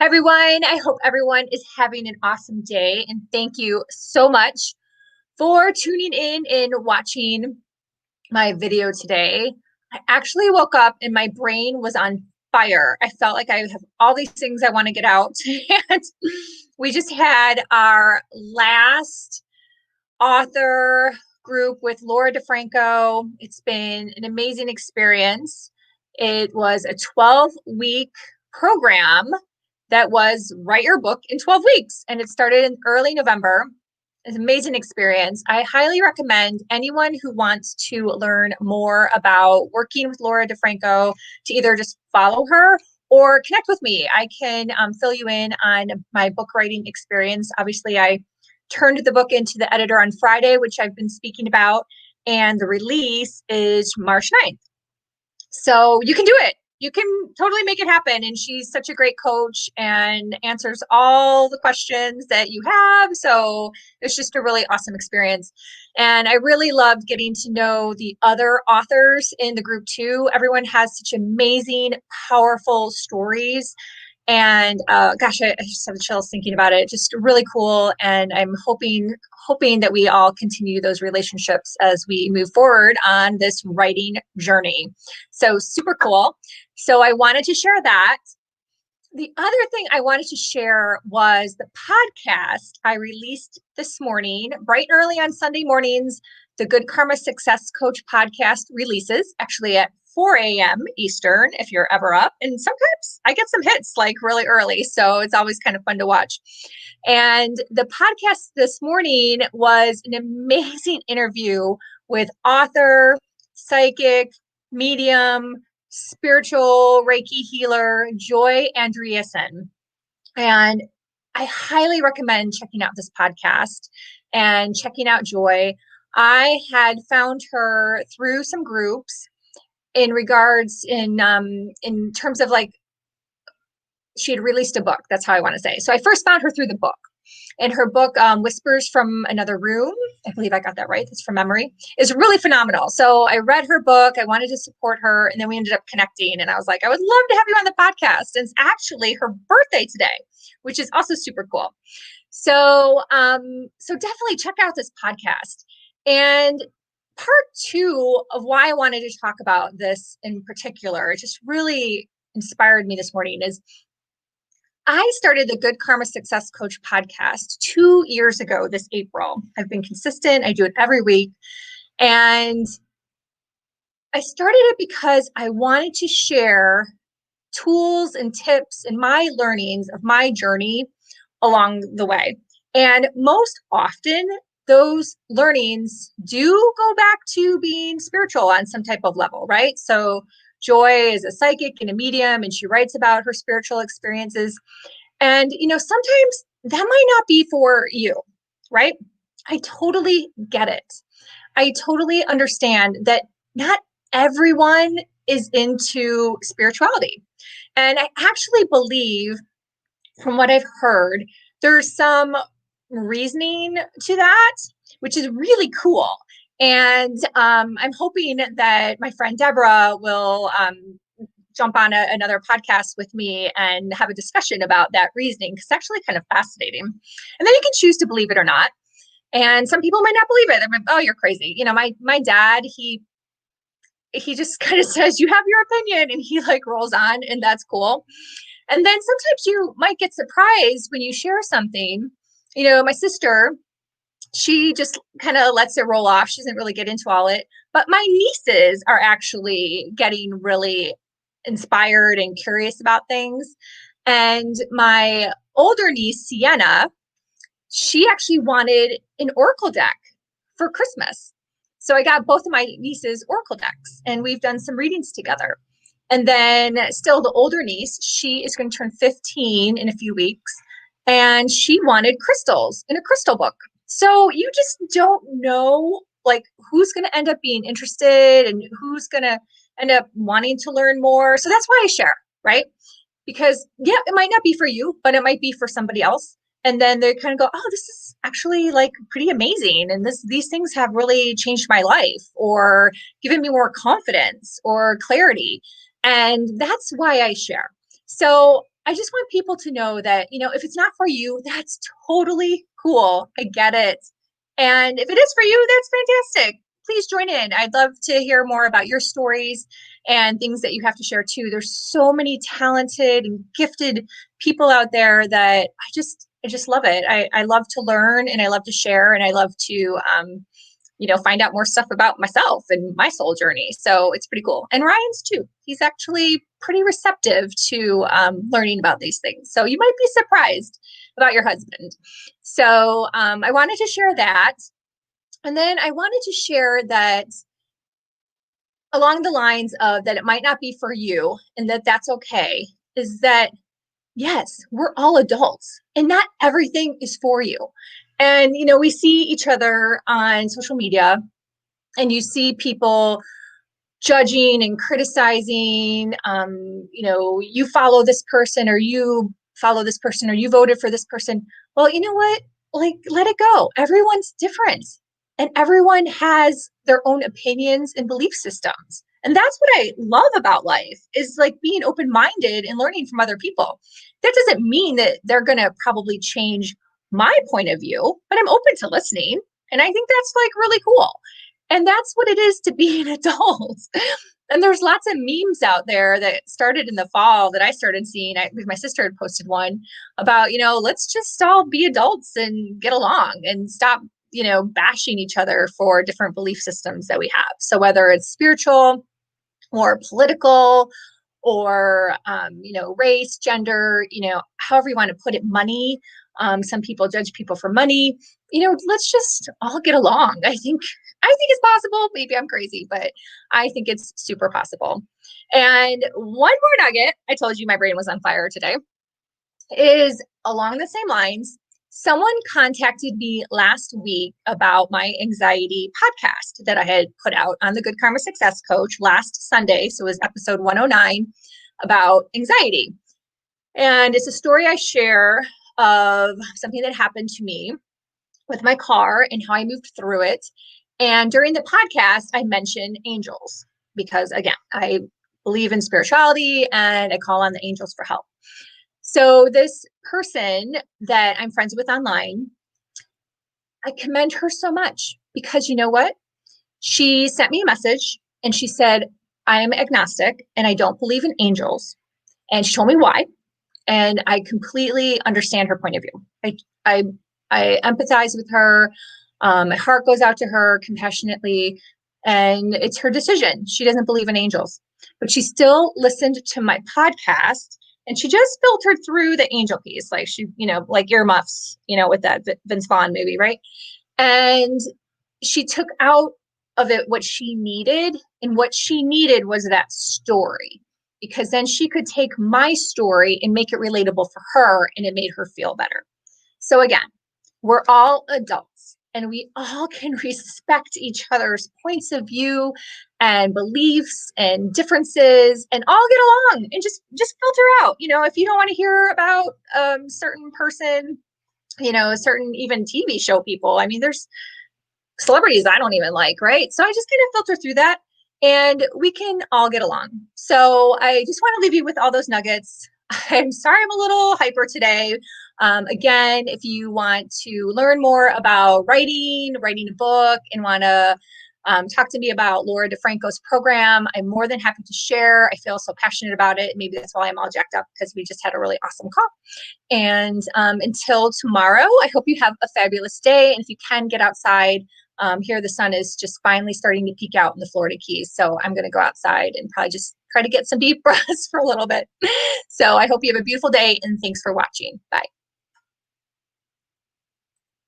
Everyone, I hope everyone is having an awesome day. And thank you so much for tuning in and watching my video today. I actually woke up and my brain was on fire. I felt like I have all these things I want to get out. And we just had our last author group with Laura DiFranco. It's been an amazing experience. It was a 12-week program that was write your book in 12 weeks. And it started in early November. It's an amazing experience. I highly recommend anyone who wants to learn more about working with Laura DiFranco to either just follow her or connect with me. I can fill you in on my book writing experience. Obviously, I turned the book into the editor on Friday, which I've been speaking about, and the release is March 9th. So you can do it. You can totally make it happen. And she's such a great coach and answers all the questions that you have. So it's just a really awesome experience. And I really loved getting to know the other authors in the group too. Everyone has such amazing, powerful stories. And gosh, I just have the chills thinking about it. Just really cool. And I'm hoping that we all continue those relationships as we move forward on this writing journey. So super cool. So I wanted to share that. The other thing I wanted to share was the podcast I released this morning, bright and early on Sunday mornings. The Good Karma Success Coach podcast releases actually at 4 a.m. Eastern, if you're ever up. And sometimes I get some hits like really early. So it's always kind of fun to watch. And the podcast this morning was an amazing interview with author, psychic, medium, spiritual Reiki healer, Joy Andreasen. And I highly recommend checking out this podcast and checking out Joy. I had found her through some groups in terms of like, she had released a book. That's how I want to say. So I first found her through the book. And her book, Whispers from Another Room, I believe I got that right, that's from memory, is really phenomenal. So I read her book, I wanted to support her, and then we ended up connecting. And I was like, I would love to have you on the podcast. And it's actually her birthday today, which is also super cool. So, so definitely check out this podcast. And part two of why I wanted to talk about this in particular, it just really inspired me this morning, is I started the Good Karma Success Coach podcast 2 years ago this April. I've been consistent. I do it every week. And I started it because I wanted to share tools and tips and my learnings of my journey along the way. And most often, those learnings do go back to being spiritual on some type of level, right? So Joy is a psychic and a medium, and she writes about her spiritual experiences. And, sometimes that might not be for you, right? I totally get it. I totally understand that not everyone is into spirituality. And I actually believe, from what I've heard, there's some reasoning to that, which is really cool. And I'm hoping that my friend Deborah will jump on another podcast with me and have a discussion about that reasoning, because it's actually kind of fascinating. And then you can choose to believe it or not. And some people might not believe it. They're like, oh, you're crazy. My dad, he just kind of says, you have your opinion, and he like rolls on, and that's cool. And then sometimes you might get surprised when you share something. My sister, she just kind of lets it roll off. She doesn't really get into all it. But my nieces are actually getting really inspired and curious about things. And my older niece, Sienna, she actually wanted an oracle deck for Christmas. So I got both of my nieces oracle decks, and we've done some readings together. And then still the older niece, she is going to turn 15 in a few weeks, and she wanted crystals in a crystal book. So you just don't know like who's going to end up being interested and who's going to end up wanting to learn more. So that's why I share, right? Because yeah, it might not be for you, but it might be for somebody else. And then they kind of go, oh, this is actually like pretty amazing. And these things have really changed my life or given me more confidence or clarity. And that's why I share. So I just want people to know that, if it's not for you, that's totally cool. I get it. And if it is for you, that's fantastic. Please join in. I'd love to hear more about your stories and things that you have to share too. There's so many talented and gifted people out there that I just love it. I love to learn, and I love to share, and I love to, find out more stuff about myself and my soul journey. So it's pretty cool. And Ryan's too. He's actually pretty receptive to learning about these things. So you might be surprised about your husband. So I wanted to share that. And then I wanted to share that along the lines of that it might not be for you, and that's okay, is that yes, we're all adults and not everything is for you. And, we see each other on social media, and you see people judging and criticizing. You follow this person, or you follow this person, or you voted for this person. Well, you know what? Like, let it go. Everyone's different, and everyone has their own opinions and belief systems. And that's what I love about life, is like being open-minded and learning from other people. That doesn't mean that they're going to probably change my point of view, but I'm open to listening. And I think that's like really cool. And that's what it is to be an adult. And there's lots of memes out there that started in the fall that I started seeing. My sister had posted one about, let's just all be adults and get along and stop, bashing each other for different belief systems that we have. So whether it's spiritual or political or, race, gender, however you want to put it, money. Some people judge people for money. Let's just all get along. I think it's possible. Maybe I'm crazy, but I think it's super possible. And one more nugget, I told you my brain was on fire today, is along the same lines. Someone contacted me last week about my anxiety podcast that I had put out on the Good Karma Success Coach last Sunday. So it was episode 109 about anxiety. And it's a story I share of something that happened to me with my car and how I moved through it. And during the podcast, I mentioned angels because, again, I believe in spirituality and I call on the angels for help. So this person that I'm friends with online, I commend her so much because you know what? She sent me a message and she said, I am agnostic and I don't believe in angels. And she told me why. And I completely understand her point of view. I empathize with her. My heart goes out to her compassionately, and it's her decision. She doesn't believe in angels, but she still listened to my podcast, and she just filtered through the angel piece, like she, like earmuffs, with that Vince Vaughn movie, right? And she took out of it what she needed, and what she needed was that story, because then she could take my story and make it relatable for her, and it made her feel better. So again, we're all adults and we all can respect each other's points of view and beliefs and differences and all get along and just filter out, if you don't want to hear about certain person, a certain even TV show people. I mean, there's celebrities I don't even like, right? So I just kind of filter through that and we can all get along. So I just want to leave you with all those nuggets. I'm sorry I'm a little hyper today. Again, if you want to learn more about writing a book, and want to talk to me about Laura DiFranco's program, I'm more than happy to share. I feel so passionate about it. Maybe that's why I'm all jacked up, because we just had a really awesome call. And until tomorrow, I hope you have a fabulous day. And if you can get outside, here the sun is just finally starting to peek out in the Florida Keys. So I'm going to go outside and probably just try to get some deep breaths for a little bit. So I hope you have a beautiful day, and thanks for watching. Bye.